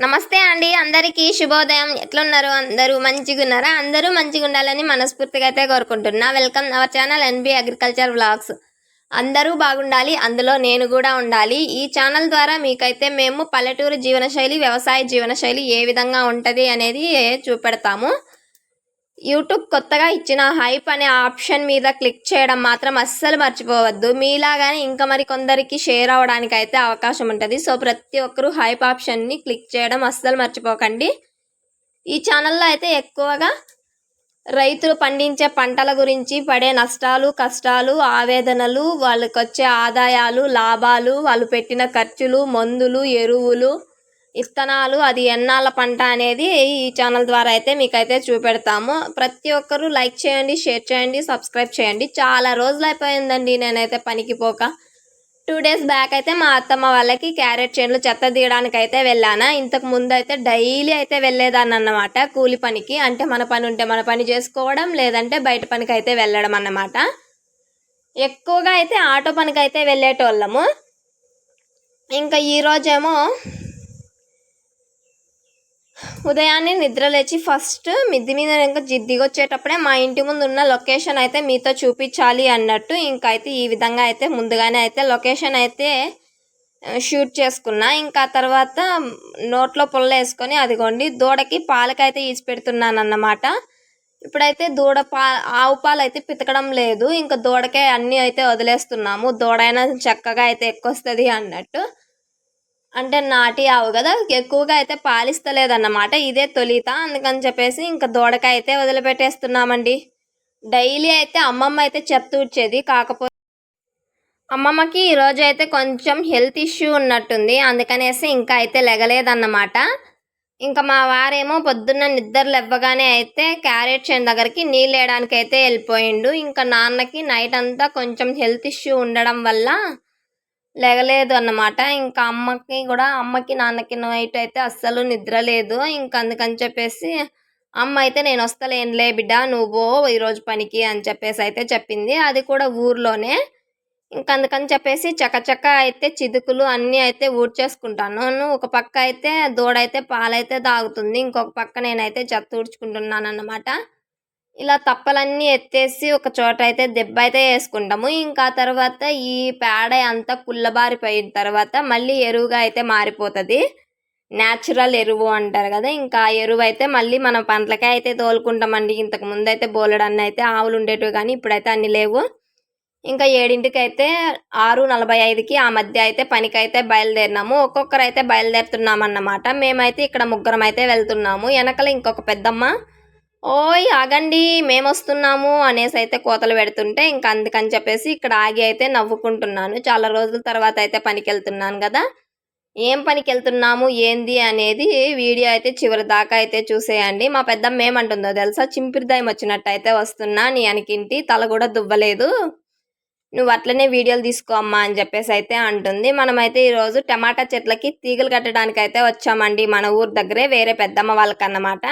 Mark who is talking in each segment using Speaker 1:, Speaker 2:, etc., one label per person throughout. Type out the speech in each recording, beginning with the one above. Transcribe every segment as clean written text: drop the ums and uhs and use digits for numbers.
Speaker 1: నమస్తే అండి అందరికీ శుభోదయం. ఎట్లున్నారు? అందరూ మంచిగున్నారా? అందరూ మంచిగుండాలని మనస్ఫూర్తిగా అయితే కోరుకుంటున్నా. Welcome our channel NB agriculture vlogs. అందరూ బాగుండాలి, అందులో నేను కూడా ఉండాలి. ఈ ఛానల్ ద్వారా మీకైతే మేము పల్లెటూరు జీవనశైలి, వ్యవసాయ జీవనశైలి ఏ విధంగా ఉంటుంది అనేది చూపెడతాము. యూట్యూబ్ కొత్తగా ఇచ్చిన హైప్ అనే ఆప్షన్ మీద క్లిక్ చేయడం మాత్రం అస్సలు మర్చిపోవద్దు. మీలాగానే ఇంకా మరి కొందరికి షేర్ అవ్వడానికి అయితే అవకాశం ఉంటుంది. సో ప్రతి ఒక్కరూ హైప్ ఆప్షన్ని క్లిక్ చేయడం అస్సలు మర్చిపోకండి. ఈ ఛానల్లో అయితే ఎక్కువగా రైతులు పండించే పంటల గురించి పడే నష్టాలు, కష్టాలు, ఆవేదనలు, వాళ్ళకి వచ్చే ఆదాయాలు, లాభాలు, వాళ్ళు పెట్టిన ఖర్చులు, మందులు, ఎరువులు, ఇత్తనాలు, అది ఎన్నాళ్ళ పంట అనేది ఈ ఛానల్ ద్వారా అయితే మీకైతే చూపెడతాము. ప్రతి ఒక్కరూ లైక్ చేయండి, షేర్ చేయండి, సబ్స్క్రైబ్ చేయండి. చాలా రోజులు అయిపోయిందండి నేనైతే పనికి పోక. 2 డేస్ బ్యాక్ అయితే మా అత్తమ్మ వాళ్ళకి క్యారెట్ చేనులు చెత్త తీయడానికి అయితే వెళ్ళానా. ఇంతకు ముందు అయితే డైలీ అయితే వెళ్ళేదాన్ని అన్నమాట కూలి పనికి. అంటే మన పని ఉంటే మన పని చేసుకోవడం, లేదంటే బయట పనికి అయితే వెళ్ళడం అన్నమాట. ఎక్కువగా అయితే ఆటో పనికి అయితే వెళ్ళేటోళ్ళము. ఇంకా ఈరోజేమో ఉదయాన్నే నిద్ర లేచి ఫస్ట్ మిద్ది మీద ఇంకా దిగొచ్చేటప్పుడే మా ఇంటి ముందు ఉన్న లొకేషన్ అయితే మీతో చూపించాలి అన్నట్టు ఇంకా అయితే ఈ విధంగా అయితే ముందుగానే అయితే లొకేషన్ అయితే షూట్ చేసుకున్నా. ఇంకా తర్వాత నోట్లో పుల్ల వేసుకొని అదిగోండి దూడకి పాలకైతే ఈసి పెడుతున్నాను అన్నమాట. ఇప్పుడైతే ఆవు పాలు అయితే పితకడం లేదు, ఇంకా దూడకే అన్నీ అయితే వదిలేస్తున్నాము. దూడైనా చక్కగా అయితే ఎక్కువస్తుంది అన్నట్టు. అంటే నాటి ఆవు కదా, ఎక్కువగా అయితే పాలిస్తలేదన్నమాట. ఇదే తొలిత, అందుకని చెప్పేసి ఇంకా దూడకాయ అయితే వదిలిపెట్టేస్తున్నామండి. డైలీ అయితే అమ్మమ్మ అయితే చెత్త ఊడ్చేది, కాకపోతే అమ్మమ్మకి ఈరోజు అయితే కొంచెం హెల్త్ ఇష్యూ ఉన్నట్టుంది, అందుకనేసి ఇంకా అయితే లెగలేదన్నమాట. ఇంకా మా వారేమో పొద్దున్న నిద్ర లేవగానే అయితే క్యారెట్ చేను దగ్గరికి నీళ్ళు వేయడానికి అయితే వెళ్ళిపోయిండు. ఇంకా నాన్నకి నైట్ అంతా కొంచెం హెల్త్ ఇష్యూ ఉండడం వల్ల లేగలేదు అన్నమాట. ఇంకా అమ్మకి నాన్నకి నైట్ అయితే అస్సలు నిద్ర లేదు. ఇంకా అందుకని చెప్పేసి అమ్మ అయితే నేను వస్తలేనులే బిడ్డ, నువ్వు ఈరోజు పనికి అని చెప్పేసి అయితే చెప్పింది. అది కూడా ఊర్లోనే. ఇంకా అందుకని చెప్పేసి చకచక అయితే చిదుకులు అన్నీ అయితే ఊడ్చేసుకుంటాను. ఒక పక్క అయితే దూడైతే పాలైతే తాగుతుంది, ఇంకొక పక్క నేనైతే చెత్త ఊడ్చుకుంటున్నాను అన్నమాట. ఇలా తప్పలన్నీ ఎత్తేసి ఒక చోట అయితే దెబ్బ అయితే వేసుకుంటాము. ఇంకా తర్వాత ఈ పేడ అంతా కుళ్ళబారిపోయిన తర్వాత మళ్ళీ ఎరువుగా అయితే మారిపోతుంది. న్యాచురల్ ఎరువు అంటారు కదా, ఇంకా ఎరువు అయితే మళ్ళీ మనం పంటలకే అయితే తోలుకుంటామండి. ఇంతకు ముందు అయితే బోలెడన్ని అయితే ఆవులు ఉండేటివి, కానీ ఇప్పుడైతే అన్ని లేవు. ఇంకా 7ంటికి అయితే 6:45కి ఆ మధ్య అయితే పనికైతే బయలుదేరినాము. ఒక్కొక్కరు అయితే బయలుదేరుతున్నామన్నమాట. మేమైతే ఇక్కడ ముగ్గురం అయితే వెళ్తున్నాము. వెనకల ఇంకొక పెద్దమ్మ ఓయ్ ఆగండి మేమొస్తున్నాము అనేసి అయితే కోతలు పెడుతుంటే ఇంకా అందుకని చెప్పేసి ఇక్కడ ఆగి అయితే నవ్వుకుంటున్నాను. చాలా రోజుల తర్వాత అయితే పనికి వెళ్తున్నాను కదా, ఏం పనికి వెళ్తున్నాము ఏంది అనేది వీడియో అయితే చివరి దాకా అయితే చూసేయండి. మా పెద్దమ్మ ఏమంటుందో తెలుసా? చింపిరిదాయం వచ్చినట్టు అయితే వస్తున్నా, నీ అనికింటి తల కూడా దువ్వలేదు, నువ్వు అట్లనే వీడియోలు తీసుకో అమ్మా అని చెప్పేసి అయితే అంటుంది. మనమైతే ఈరోజు టమాటా చెట్లకి తీగలు కట్టడానికి అయితే వచ్చామండి. మన ఊరు దగ్గరే వేరే పెద్దమ్మ వాళ్ళకన్నమాట.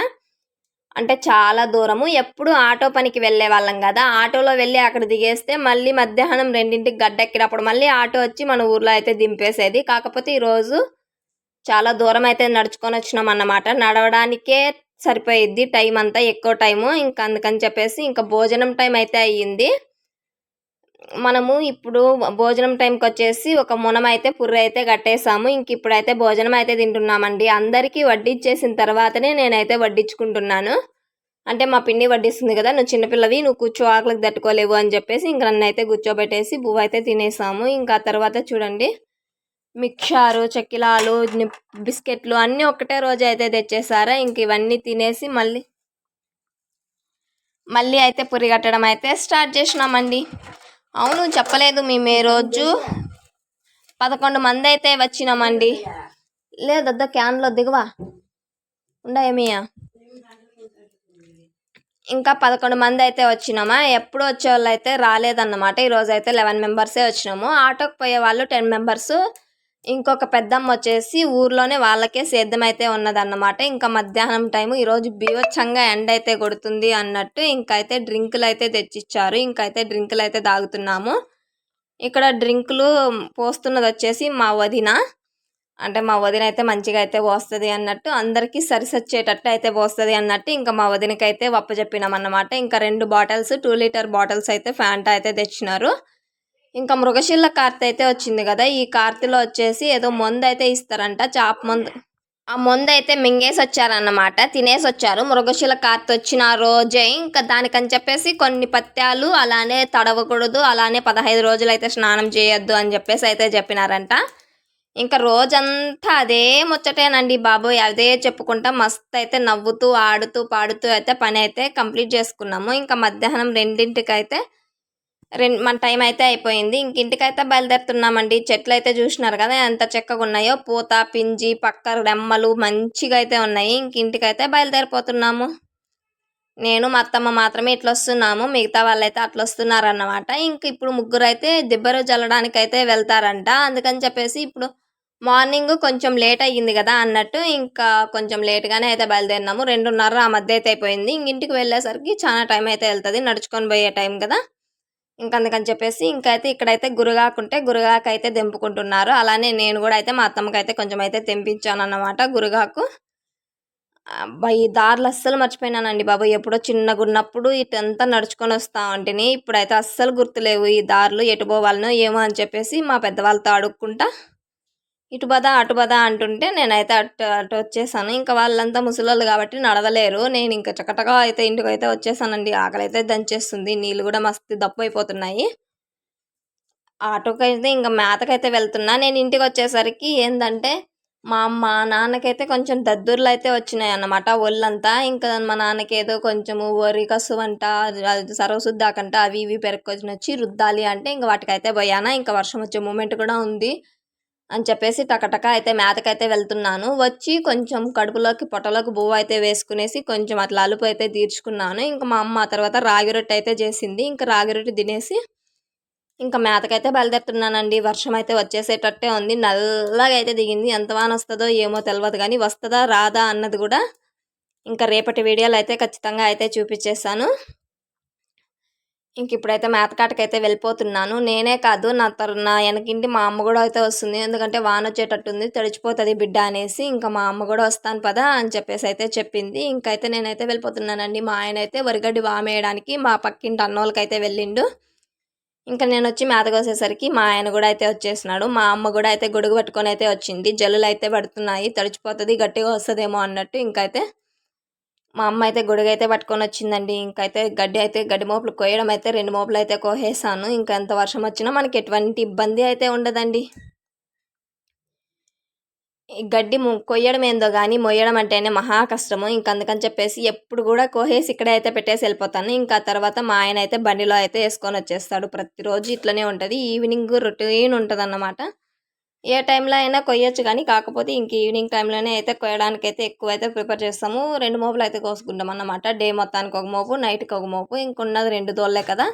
Speaker 1: అంటే చాలా దూరము. ఎప్పుడు ఆటో పనికి వెళ్ళే వాళ్ళం కదా, ఆటోలో వెళ్ళి అక్కడ దిగేస్తే మళ్ళీ మధ్యాహ్నం 2ంటికి గడ్డెక్కినప్పుడు మళ్ళీ ఆటో వచ్చి మన ఊర్లో అయితే దింపేసేది. కాకపోతే ఈరోజు చాలా దూరం అయితే నడుచుకొని వచ్చినాం అన్నమాట. నడవడానికే సరిపోయిద్ది టైం అంతా, ఎక్కువ టైము. ఇంకా అందుకని చెప్పేసి ఇంకా భోజనం టైం అయితే అయ్యింది. మనము ఇప్పుడు భోజనం టైంకి వచ్చేసి ఒక మునం అయితే పుర్రె అయితే కట్టేసాము. ఇంక ఇప్పుడైతే భోజనం అయితే తింటున్నామండి. అందరికీ వడ్డించేసిన తర్వాతనే నేనైతే వడ్డించుకుంటున్నాను. అంటే మా పిన్ని వడ్డిస్తుంది కదా, నువ్వు చిన్నపిల్లవి, నువ్వు కూర్చో, ఆకలికి తట్టుకోలేవు అని చెప్పేసి ఇంక నన్ను అయితే కూర్చోబెట్టేసి బువ్వ అయితే తినేసాము. ఇంకా తర్వాత చూడండి మిక్షారు, చెక్కిలాలు, బిస్కెట్లు అన్నీ ఒకటే రోజు అయితే తెచ్చేసారా. ఇంక ఇవన్నీ తినేసి మళ్ళీ అయితే పురి కట్టడం అయితే స్టార్ట్ చేసినామండి. అవును చెప్పలేదు మేము ఈ రోజు 11 మంది అయితే వచ్చినామండి. లేదద్దా క్యాన్లో దిగువా ఉండేమియా. ఇంకా 11 మంది అయితే వచ్చినామా. ఎప్పుడు వచ్చేవాళ్ళు అయితే రాలేదన్నమాట. ఈరోజు అయితే 11 మెంబర్సే వచ్చినాము. ఆటోకి పోయే వాళ్ళు 10 మెంబర్స్. ఇంకొక పెద్దమ్మ వచ్చేసి ఊర్లోనే వాళ్ళకే సేద్యం అయితే ఉన్నదన్నమాట. ఇంకా మధ్యాహ్నం టైము ఈరోజు బీభత్సంగా ఎండ అయితే కొడుతుంది అన్నట్టు ఇంకైతే డ్రింకులు అయితే తెచ్చిచ్చారు. ఇంకైతే డ్రింకులు అయితే తాగుతున్నాము. ఇక్కడ డ్రింకులు పోస్తున్నది వచ్చేసి మా వదిన. అంటే మా వదిన అయితే మంచిగా అయితే పోస్తుంది అన్నట్టు, అందరికీ సరిసొచ్చేటట్టు అయితే పోస్తుంది అన్నట్టు ఇంకా మా వదినకైతే చెప్పినామన్నమాట. ఇంకా 2 బాటిల్స్ 2 లీటర్ బాటిల్స్ అయితే ఫ్యాంటా అయితే తెచ్చినారు. ఇంకా మృగశిల కార్తె అయితే వచ్చింది కదా, ఈ కార్తెలో వచ్చేసి ఏదో మందు అయితే ఇస్తారంట, చాప మందు. ఆ మందైతే మింగేసొచ్చారన్నమాట. తినేసొచ్చారు. మృగశిల కార్తె వచ్చిన రోజే ఇంకా దానికని చెప్పేసి కొన్ని పత్యాలు అలానే తడవకూడదు, అలానే 15 రోజులైతే స్నానం చేయొద్దు అని చెప్పేసి అయితే చెప్పినారంట. ఇంకా రోజంతా అదే ముచ్చటేనండి బాబోయ్. అదే చెప్పుకుంటా మస్తు అయితే నవ్వుతూ, ఆడుతూ, పాడుతూ అయితే పని అయితే కంప్లీట్ చేసుకున్నాము. ఇంకా మధ్యాహ్నం 2ంటికైతే మన టైం అయితే అయిపోయింది. ఇంక ఇంటికైతే బయలుదేరుతున్నామండి. చెట్లు అయితే చూసినారు కదా ఎంత చక్కగా ఉన్నాయో, పూత పింజి పక్క రెమ్మలు మంచిగా అయితే ఉన్నాయి. ఇంక ఇంటికైతే బయలుదేరిపోతున్నాము. నేను మా అత్తమ్మ మాత్రమే ఇట్లా వస్తున్నాము, మిగతా వాళ్ళైతే అట్లా వస్తున్నారన్నమాట. ఇంక ఇప్పుడు ముగ్గురు అయితే దిబ్బరు జల్లడానికి అయితే వెళ్తారంట. అందుకని చెప్పేసి ఇప్పుడు మార్నింగ్ కొంచెం లేట్ అయ్యింది కదా అన్నట్టు ఇంకా కొంచెం లేట్గానే అయితే బయలుదేరినాము. 2:30 ఆ మధ్య అయితే అయిపోయింది. ఇంటికి వెళ్ళేసరికి చాలా టైం అయితే వెళ్తుంది, నడుచుకొని పోయే టైం కదా. అందుకని చెప్పేసి ఇంకైతే ఇక్కడైతే గురగాకుంటే గురగాకైతే తెంపుకుంటున్నారు. అలానే నేను కూడా అయితే మా అత్తమ్మకైతే కొంచెం అయితే తెంపించాను అన్నమాట గురగాకు. ఈ దారులు అస్సలు మర్చిపోయినానండి బాబు. ఎప్పుడో చిన్నగున్నప్పుడు ఇటంతా నడుచుకొని వస్తా ఉంటిని. ఇప్పుడైతే అస్సలు గుర్తులేవు ఈ దారులు, ఎటు పోవాలనో ఏమో అని చెప్పేసి మా పెద్దవాళ్ళతో అడుక్కుంటా ఇటు బదా అటు బదా అంటుంటే నేనైతే అటు వచ్చేసాను. ఇంకా వాళ్ళంతా ముసలోళ్ళు కాబట్టి నడవలేరు. నేను ఇంకా చకటగా అయితే ఇంటికైతే వచ్చేసానండి. ఆకలి అయితే దంచేస్తుంది, నీళ్ళు కూడా మస్తు దప్పు అయిపోతున్నాయి. ఆటోకైతే ఇంకా మేతకైతే వెళ్తున్నా. నేను ఇంటికి వచ్చేసరికి ఏందంటే మా అమ్మ నాన్నకైతే కొంచెం దద్దుర్లు అయితే వచ్చినాయి అన్నమాట ఒళ్ళంతా. ఇంకా మా నాన్నకి ఏదో కొంచెము వరి కసువంట, సర్వశుద్ధాకంట అవి ఇవి పెరుక్కొని వచ్చి రుద్దాలి అంటే ఇంకా వాటికైతే పోయానా. ఇంకా వర్షం వచ్చే మూమెంట్ కూడా ఉంది అని చెప్పేసి టకటక అయితే మేతకైతే వెళ్తున్నాను. వచ్చి కొంచెం కడుపులోకి పొట్టలోకి బువ్వ అయితే వేసుకునేసి కొంచెం అట్లా అలుపు అయితే తీర్చుకున్నాను. ఇంకా మా అమ్మ తర్వాత రాగి రొట్టె అయితే చేసింది. ఇంకా రాగి రొట్టె తినేసి ఇంకా మేతకైతే బయలుదేరుతున్నానండి. వర్షం అయితే వచ్చేసేటట్టే ఉంది, నల్లగా అయితే దిగింది. ఎంత వాన వస్తుందో ఏమో తెలియదు కానీ వస్తుందా రాదా అన్నది కూడా ఇంకా రేపటి వీడియోలో అయితే ఖచ్చితంగా అయితే చూపించేస్తాను. ఇంక ఇప్పుడైతే మేతకాటకైతే వెళ్ళిపోతున్నాను. నేనే కాదు నా వెనకింటి మా అమ్మ కూడా అయితే వస్తుంది. ఎందుకంటే వాన వచ్చేటట్టుంది, తడిచిపోతుంది బిడ్డ అనేసి ఇంకా మా అమ్మ కూడా వస్తాను పదా అని చెప్పేసి అయితే చెప్పింది. ఇంకైతే నేనైతే వెళ్ళిపోతున్నానండి. మా ఆయన అయితే వరిగడ్డి వామేయడానికి మా పక్కింటి అన్నోళ్ళకైతే వెళ్ళిండు. ఇంకా నేను వచ్చి మేత కోసేసరికి మా ఆయన కూడా అయితే వచ్చేసినాడు. మా అమ్మ కూడా అయితే గొడుగు పట్టుకొని అయితే వచ్చింది. జల్లులు అయితే పడుతున్నాయి, తడిచిపోతుంది, గట్టిగా వస్తుందేమో అన్నట్టు ఇంకైతే మా అమ్మ అయితే గొడుగు అయితే పట్టుకొని వచ్చిందండి. ఇంకైతే గడ్డి మోపులు కోయడం అయితే 2 మోపులు అయితే కోసేసాను. ఇంకా ఎంత వర్షం వచ్చినా మనకి ఎటువంటి ఇబ్బంది అయితే ఉండదండి. ఈ గడ్డి కొయ్యడం ఏందో కానీ మొయ్యడం అంటేనే మహా కష్టము. అందుకని చెప్పేసి ఎప్పుడు కూడా కోసేసి ఇక్కడే అయితే పెట్టేసి వెళ్ళిపోతాను. ఇంకా తర్వాత మా ఆయన అయితే బండిలో అయితే వేసుకొని వచ్చేస్తాడు. ప్రతిరోజు ఇట్లనే ఉంటుంది. ఈవినింగ్ రొటీన్ ఉంటుంది అన్నమాట. ఏ టైంలో అయినా కొయ్యొచ్చు కానీ కాకపోతే ఇంక ఈవినింగ్ టైంలోనే అయితే కోయడానికి అయితే ఎక్కువ అయితే ప్రిపేర్ చేస్తాము. 2 మోపులు అయితే కోసుకుంటాం అన్నమాట. డే మొత్తానికి ఒక మోపు, నైట్కి ఒక మోపు. ఇంకున్నది 2 దోళ్ళే కదా.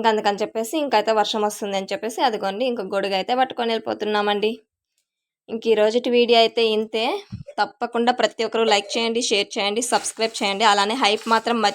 Speaker 1: అందుకని చెప్పేసి ఇంకైతే వర్షం వస్తుంది అని చెప్పేసి అదిగోండి ఇంక గొడుగు అయితే పట్టుకొని వెళ్ళిపోతున్నామండి. ఇంక ఈ రోజుటి వీడియో అయితే ఇంతే. తప్పకుండా ప్రతి ఒక్కరు లైక్ చేయండి, షేర్ చేయండి, సబ్స్క్రైబ్ చేయండి. అలానే హైప్ మాత్రం